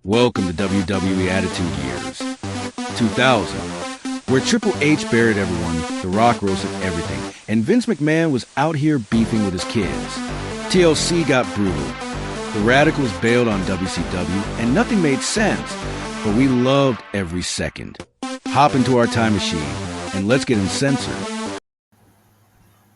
Welcome to WWE Attitude Years 2000, where Triple H buried everyone, The Rock roasted everything, and Vince McMahon was out here beefing with his kids. TLC got brutal. The Radicals bailed on WCW, and nothing made sense, but we loved every second. Hop into our time machine, and let's get in Censor.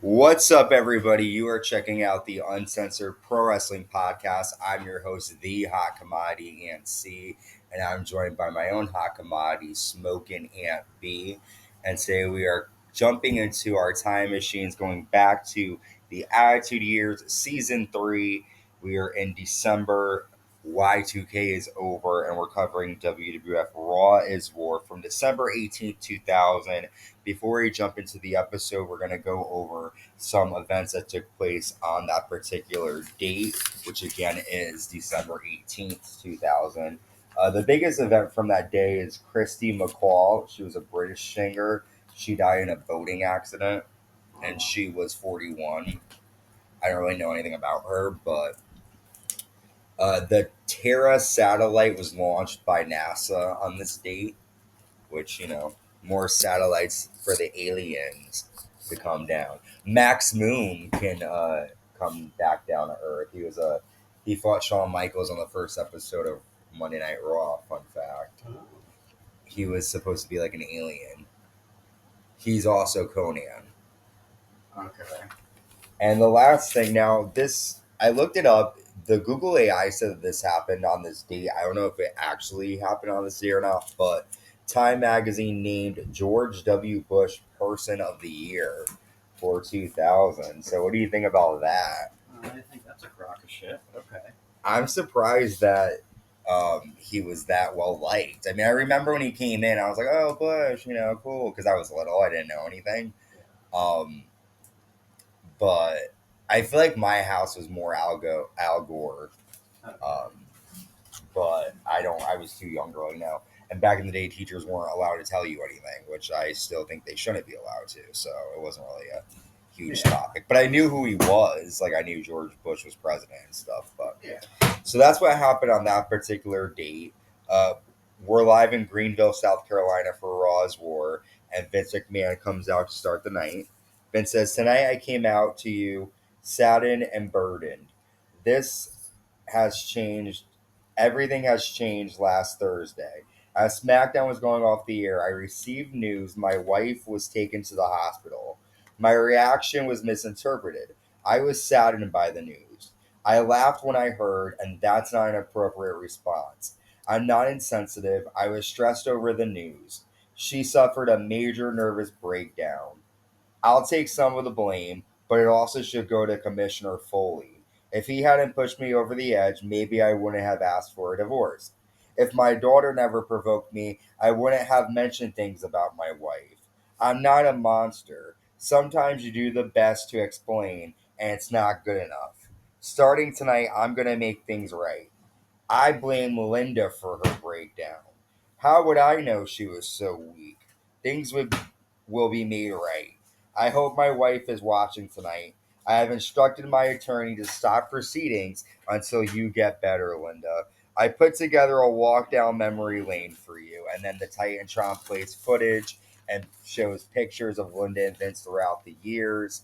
What's up, everybody? You are checking out the Uncensored Pro Wrestling Podcast. I'm your host, The Hot Commodity Ant C, and I'm joined by my own hot commodity, Smoking Ant B. And today we are jumping into our time machines, going back to the Attitude Years, Season 3. We are in December. Y2K is over, and we're covering WWF Raw is War from December 18th, 2000. Before we jump into the episode, we're going to go over some events that took place on that particular date, which again is December 18th, 2000. The biggest event from that day is Christy McCall. She was a British singer. She died in a boating accident, and she was 41. I don't really know anything about her, but the Terra satellite was launched by NASA on this date, which, more satellites for the aliens to come down. Max Moon can come back down to Earth. He fought Shawn Michaels on the first episode of Monday Night Raw. Fun fact. He was supposed to be like an alien. He's also Conan. Okay. And the last thing, now this, I looked it up. The Google AI said that this happened on this date. I don't know if it actually happened on this day or not, but Time Magazine named George W. Bush Person of the Year for 2000. So what do you think about that? I think that's a crock of shit. Okay. I'm surprised that he was that well liked. I mean, I remember when he came in, I was like, oh, Bush, cool, because I was little. I didn't know anything. But I feel like my house was more Al Gore. But I was too young to really know. And back in the day, teachers weren't allowed to tell you anything, which I still think they shouldn't be allowed to. So it wasn't really a huge topic. But I knew who he was. Like, I knew George Bush was president and stuff. But so that's what happened on that particular date. We're live in Greenville, South Carolina for Raw's War. And Vince McMahon comes out to start the night. Vince says, tonight I came out to you saddened and burdened. This has changed. Everything has changed last Thursday. As SmackDown was going off the air, I received news my wife was taken to the hospital. My reaction was misinterpreted. I was saddened by the news. I laughed when I heard, and that's not an appropriate response. I'm not insensitive. I was stressed over the news. She suffered a major nervous breakdown. I'll take some of the blame, but it also should go to Commissioner Foley. If he hadn't pushed me over the edge, maybe I wouldn't have asked for a divorce. If my daughter never provoked me, I wouldn't have mentioned things about my wife. I'm not a monster. Sometimes you do the best to explain, and it's not good enough. Starting tonight, I'm going to make things right. I blame Linda for her breakdown. How would I know she was so weak? Things will be made right. I hope my wife is watching tonight. I have instructed my attorney to stop proceedings until you get better, Linda. I put together a walk down memory lane for you, and then the Titantron plays footage and shows pictures of Linda and Vince throughout the years.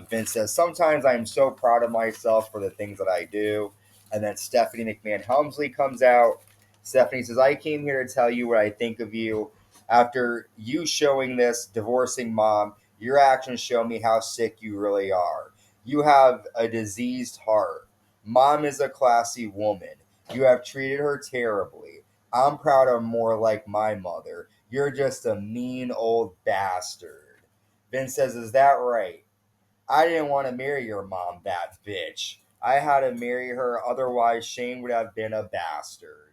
Vince says, sometimes I am so proud of myself for the things that I do. And then Stephanie McMahon-Helmsley comes out. Stephanie says, I came here to tell you what I think of you. After you showing this, divorcing mom, your actions show me how sick you really are. You have a diseased heart. Mom is a classy woman. You have treated her terribly. I'm proud of more like my mother. You're just a mean old bastard. Vince says, is that right? I didn't want to marry your mom, that bitch. I had to marry her, otherwise Shane would have been a bastard.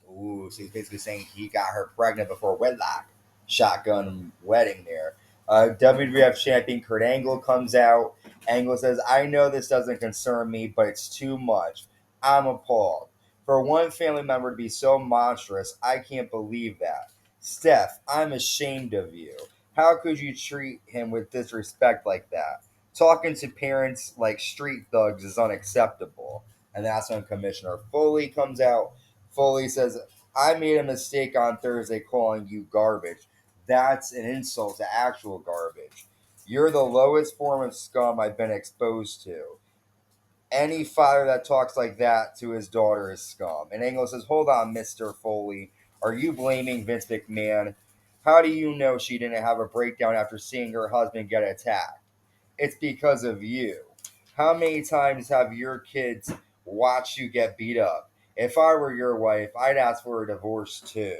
Ooh, so he's basically saying he got her pregnant before wedlock. Shotgun wedding there. WWF champion Kurt Angle comes out. Angle says, I know this doesn't concern me, but it's too much. I'm appalled. For one family member to be so monstrous, I can't believe that. Steph, I'm ashamed of you. How could you treat him with disrespect like that? Talking to parents like street thugs is unacceptable. And that's when Commissioner Foley comes out. Foley says, I made a mistake on Thursday calling you garbage. That's an insult to actual garbage. You're the lowest form of scum I've been exposed to. Any father that talks like that to his daughter is scum. And Angle says, hold on, Mr. Foley. Are you blaming Vince McMahon? How do you know she didn't have a breakdown after seeing her husband get attacked? It's because of you. How many times have your kids watched you get beat up? If I were your wife, I'd ask for a divorce too.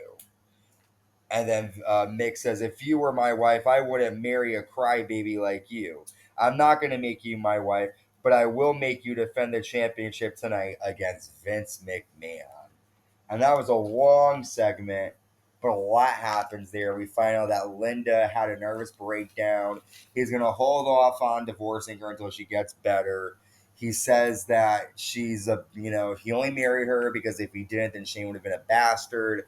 And then Mick says, if you were my wife, I wouldn't marry a crybaby like you. I'm not going to make you my wife, but I will make you defend the championship tonight against Vince McMahon. And that was a long segment, but a lot happens there. We find out that Linda had a nervous breakdown. He's going to hold off on divorcing her until she gets better. He says that she's he only married her because if he didn't, then Shane would have been a bastard.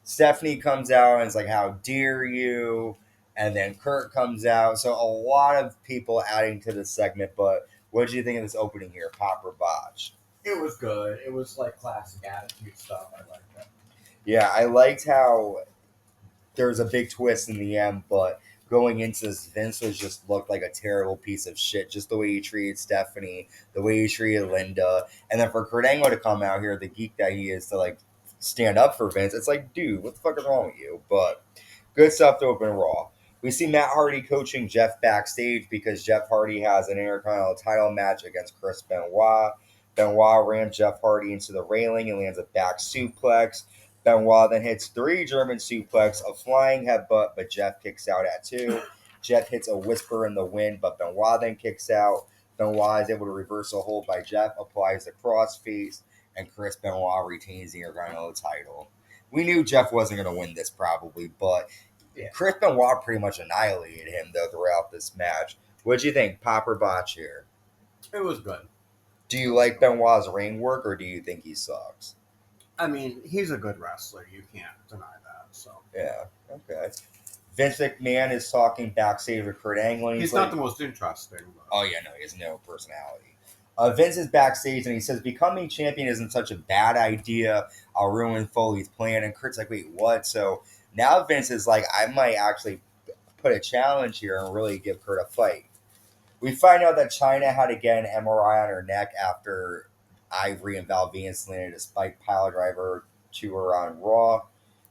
Stephanie comes out and is like, how dare you? And then Kurt comes out. So a lot of people adding to this segment, but what did you think of this opening here, pop or botch? It was good. It was like classic attitude stuff. I liked that. Yeah, I liked how there was a big twist in the end, but going into this, Vince looked like a terrible piece of shit. Just the way he treated Stephanie, the way he treated Linda, and then for Kurt Angle to come out here, the geek that he is, to like stand up for Vince, it's like, dude, what the fuck is wrong with you? But good stuff to open Raw. We see Matt Hardy coaching Jeff backstage because Jeff Hardy has an Intercontinental title match against Chris Benoit. Benoit rams Jeff Hardy into the railing and lands a back suplex. Benoit then hits 3 German suplex, a flying headbutt, but Jeff kicks out at 2. Jeff hits a whisper in the wind, but Benoit then kicks out. Benoit is able to reverse a hold by Jeff, applies the crossface, and Chris Benoit retains the Intercontinental title. We knew Jeff wasn't going to win this probably, but Chris Benoit pretty much annihilated him though throughout this match. What'd you think, pop or botch here? It was good. Do you like Benoit's ring work, or do you think he sucks? I mean, he's a good wrestler. You can't deny that. So yeah, okay. Vince McMahon is talking backstage with Kurt Angle. He's not the most interesting. But... Oh yeah, no, he has no personality. Vince is backstage and he says, becoming champion isn't such a bad idea. I'll ruin Foley's plan. And Kurt's like, wait, what? So now Vince is like, I might actually put a challenge here and really give Kurt a fight. We find out that Chyna had to get an MRI on her neck after Ivory and Venis landed a spike pile driver to her on Raw.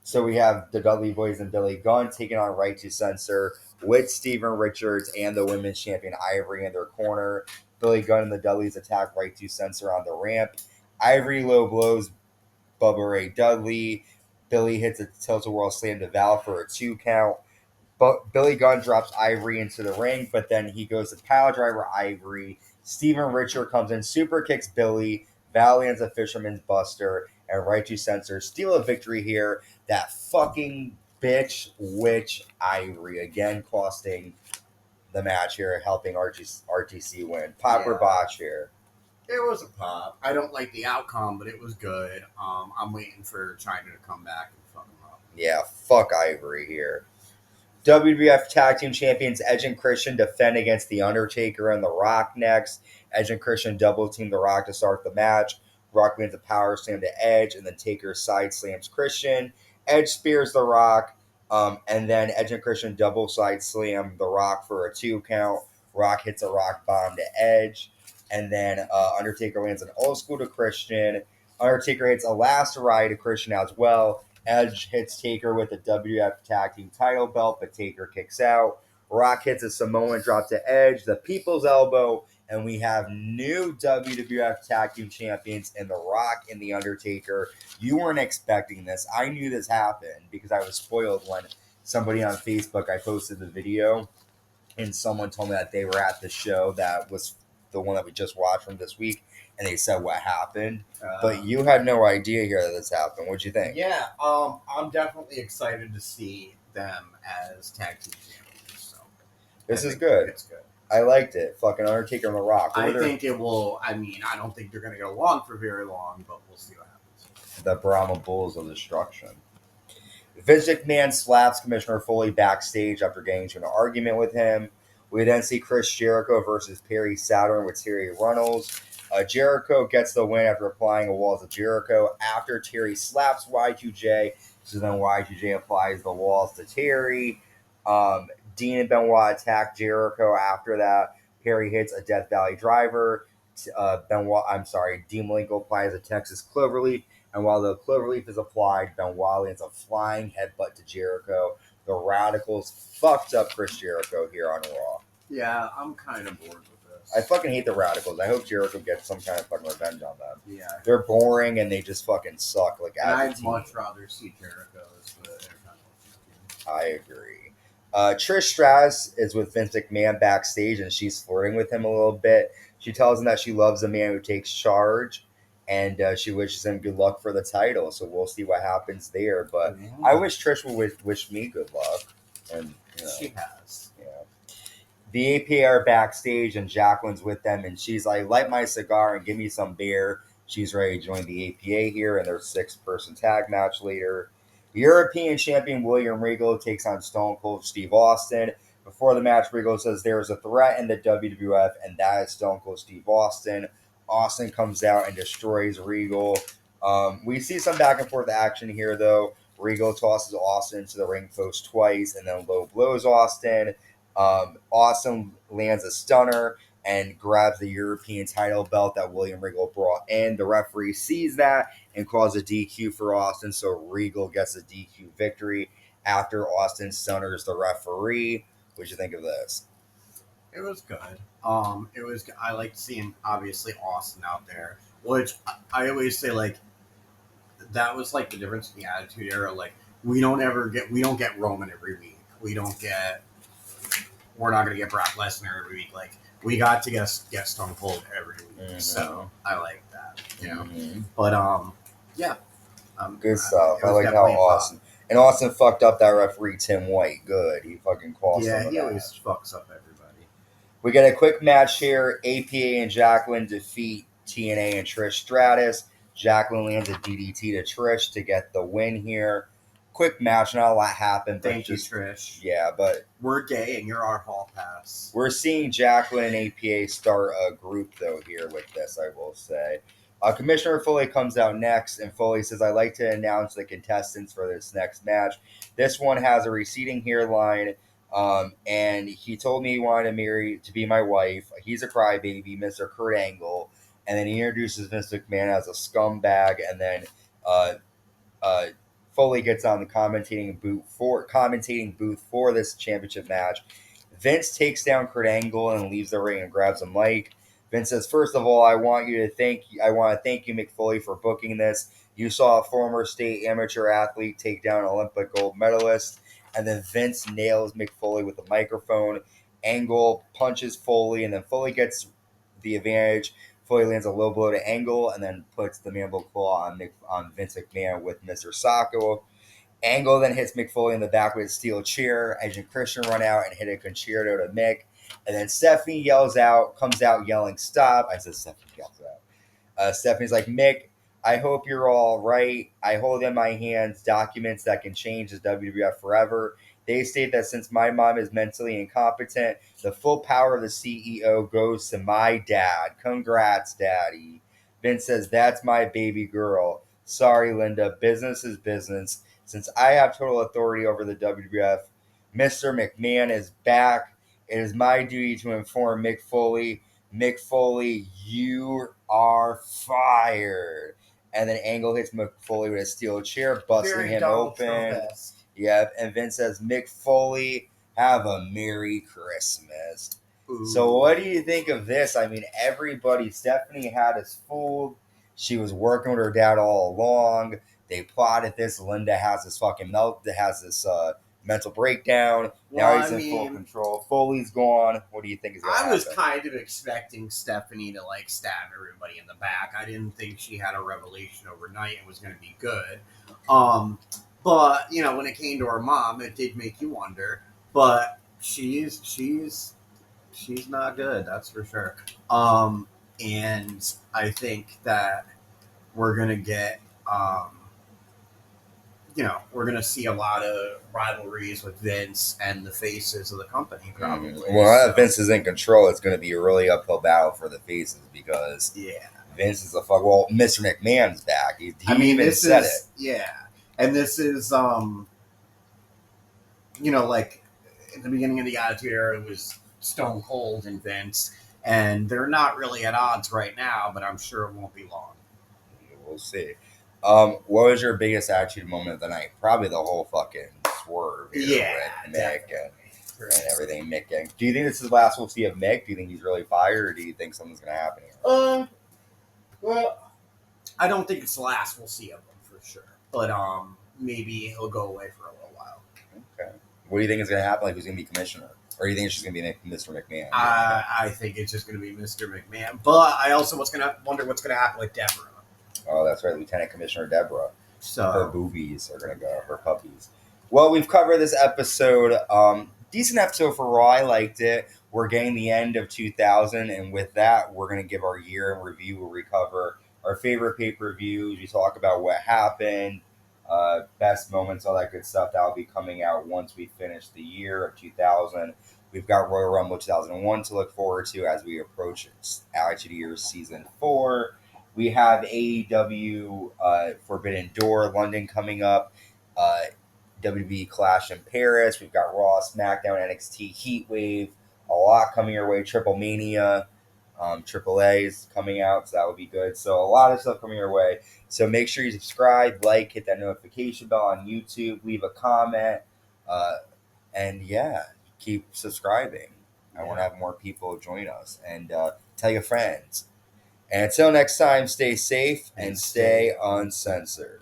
So we have the Dudley Boyz and Billy Gunn taking on Right to Censor with Steven Richards and the women's champion Ivory in their corner. Billy Gunn and the Dudleys attack Right to Censor on the ramp. Ivory low blows Bubba Ray Dudley. Billy hits a tilt-a-whirl slam to Val for a 2 count. But Billy Gunn drops Ivory into the ring, but then he goes to pile driver Ivory. Steven Richards comes in, super kicks Billy. Val lands a fisherman's buster, and Right to Censor steal a victory here. That fucking bitch witch Ivory again costing the match here, helping RTC win. Pop or botch here? It was a pop. I don't like the outcome, but it was good. I'm waiting for Chyna to come back and fuck him up. Yeah, fuck Ivory here. WWF Tag Team Champions Edge and Christian defend against The Undertaker and The Rock next. Edge and Christian double team The Rock to start the match. Rock lands a power slam to Edge, and then Taker side slams Christian. Edge spears The Rock, and then Edge and Christian double side slam The Rock for a 2 count. Rock hits a rock bomb to Edge, and then Undertaker lands an old school to Christian. Undertaker hits a last ride to Christian as well. Edge hits Taker with the WWF Tag Team title belt, but Taker kicks out. Rock hits a Samoan drop to Edge, the People's Elbow, and we have new WWF Tag Team Champions in The Rock and The Undertaker. You weren't expecting this. I knew this happened because I was spoiled when somebody on Facebook, I posted the video, and someone told me that they were at the show that was the one that we just watched from this week, and they said what happened. But you had no idea here that this happened. What'd you think? Yeah, I'm definitely excited to see them as tag team champions. So this is good. It's good. I liked it. Fucking Undertaker and The Rock. I think it will. I mean, I don't think they're going to get along for very long, but we'll see what happens. The Brahma Bulls of Destruction. Vince McMahon slaps Commissioner Foley backstage after getting into an argument with him. We then see Chris Jericho versus Perry Saturn with Terri Runnels. Jericho gets the win after applying a Walls of Jericho. After Terri slaps Y2J, so then Y2J applies the Walls to Terri. Dean and Benoit attack Jericho after that. Perry hits a Death Valley driver. Dean Malenko applies a Texas Cloverleaf. And while the Cloverleaf is applied, Benoit lands a flying headbutt to Jericho. The Radicals fucked up Chris Jericho here on Raw. Yeah, I'm kind of bored with this. I fucking hate the Radicals. I hope Jericho gets some kind of fucking revenge on them. Yeah. They're boring and they just fucking suck. Like, and as a I'd team. much rather see Jericho as the Intercontinental Champion. I agree. Trish Stratus is with Vince McMahon backstage and she's flirting with him a little bit. She tells him that she loves a man who takes charge and she wishes him good luck for the title. So we'll see what happens there. But I wish Trish would wish me good luck. And she has. Yeah. The APA are backstage and Jacqueline's with them and she's like, light my cigar and give me some beer. She's ready to join the APA here and their 6-person tag match later. European champion William Regal takes on Stone Cold Steve Austin. Before the match, Regal says there is a threat in the WWF, and that is Stone Cold Steve Austin. Austin comes out and destroys Regal. We see some back and forth action here, though. Regal tosses Austin to the ring post twice and then low blows Austin. Austin lands a stunner and grabs the European title belt that William Regal brought in. The referee sees that and calls a DQ for Austin, so Regal gets a DQ victory after Austin stunners the referee. What'd you think of this? It was good. I liked seeing, obviously, Austin out there, which I always say, like, that was, like, the difference in the Attitude Era. Like, we don't get Roman every week. We're not going to get Brock Lesnar every week. Like, we got to get Stone Cold every week. Mm-hmm. So, I like that, Mm-hmm. But, yeah. Good stuff. I like how Austin... And Austin fucked up that referee, Tim White. Good. He fucking cost him. Yeah, he always fucks up everybody. We get a quick match here. APA and Jacqueline defeat TNA and Trish Stratus. Jacqueline lands a DDT to Trish to get the win here. Quick match, not a lot happened. Thank you, Trish. Yeah, but... We're gay and you're our hall pass. We're seeing Jacqueline and APA start a group, though, here with this, I will say. Commissioner Foley comes out next, and Foley says, I'd like to announce the contestants for this next match. This one has a receding hairline, and he told me he wanted to be my wife. He's a crybaby, Mr. Kurt Angle, and then he introduces Vince McMahon as a scumbag, and then Foley gets on the commentating booth for this championship match. Vince takes down Kurt Angle and leaves the ring and grabs a mic. Vince says, first of all, I want to thank you, Mick Foley, for booking this. You saw a former state amateur athlete take down an Olympic gold medalist. And then Vince nails Mick Foley with the microphone. Angle punches Foley, and then Foley gets the advantage. Foley lands a low blow to Angle, and then puts the mandible claw on Vince McMahon with Mr. Sacco. Angle then hits Mick Foley in the back with a steel chair. Edge and Christian run out and hit a concerto to Mick. And then Stephanie comes out yelling, stop. I said Stephanie yells out. Stephanie's like, Mick, I hope you're all right. I hold in my hands documents that can change the WWF forever. They state that since my mom is mentally incompetent, the full power of the CEO goes to my dad. Congrats, Daddy. Vince says, that's my baby girl. Sorry, Linda. Business is business. Since I have total authority over the WWF, Mr. McMahon is back. It is my duty to inform Mick Foley. Mick Foley, you are fired. And then Angle hits Mick Foley with a steel chair, busting him open. Yep, and Vince says, Mick Foley, have a Merry Christmas. Ooh. So what do you think of this? I mean, Stephanie had us fooled. She was working with her dad all along. They plotted this. Linda has this fucking mental breakdown. Now he's in full control. Foley's gone. What do you think is going to happen? I was kind of expecting Stephanie to stab everybody in the back. I didn't think she had a revelation overnight and was going to be good. But when it came to her mom, it did make you wonder. But she's not good, that's for sure. And I think that we're gonna get we're going to see a lot of rivalries with Vince and the faces of the company, probably. Well, now that Vince is in control, it's going to be a really uphill battle for the faces because Vince is well, Mr. McMahon's back. He even said it. Yeah. And this is, like in the beginning of the Attitude Era, it was Stone Cold and Vince, and they're not really at odds right now, but I'm sure it won't be long. We'll see. What was your biggest attitude moment of the night? Probably the whole fucking swerve with Mick and everything. Mick. Do you think this is the last we'll see of Mick? Do you think he's really fired, or do you think something's going to happen here? Well, I don't think it's the last we'll see of him for sure, but maybe he'll go away for a little while. Okay. What do you think is going to happen? Like, who's going to be commissioner? Or do you think it's just going to be Mr. McMahon? I think it's just going to be Mr. McMahon, but I also wonder what's going to happen with Deborah. Oh, that's right, Lieutenant Commissioner Deborah. So her boobies are going to go, her puppies. Well, we've covered this episode. Decent episode for Raw. I liked it. We're getting the end of 2000, and with that, we're going to give our year in review. We'll recover our favorite pay-per-views. We talk about what happened, best moments, all that good stuff. That will be coming out once we finish the year of 2000. We've got Royal Rumble 2001 to look forward to as we approach Attitude Year Season 4. We have AEW Forbidden Door London coming up. WWE Clash in Paris. We've got Raw, SmackDown, NXT, Heatwave. A lot coming your way. Triple Mania. AAA is coming out, so that would be good. So a lot of stuff coming your way. So make sure you subscribe, like, hit that notification bell on YouTube, leave a comment, and keep subscribing. I want to have more people join us, and tell your friends. And until next time, stay safe and stay uncensored.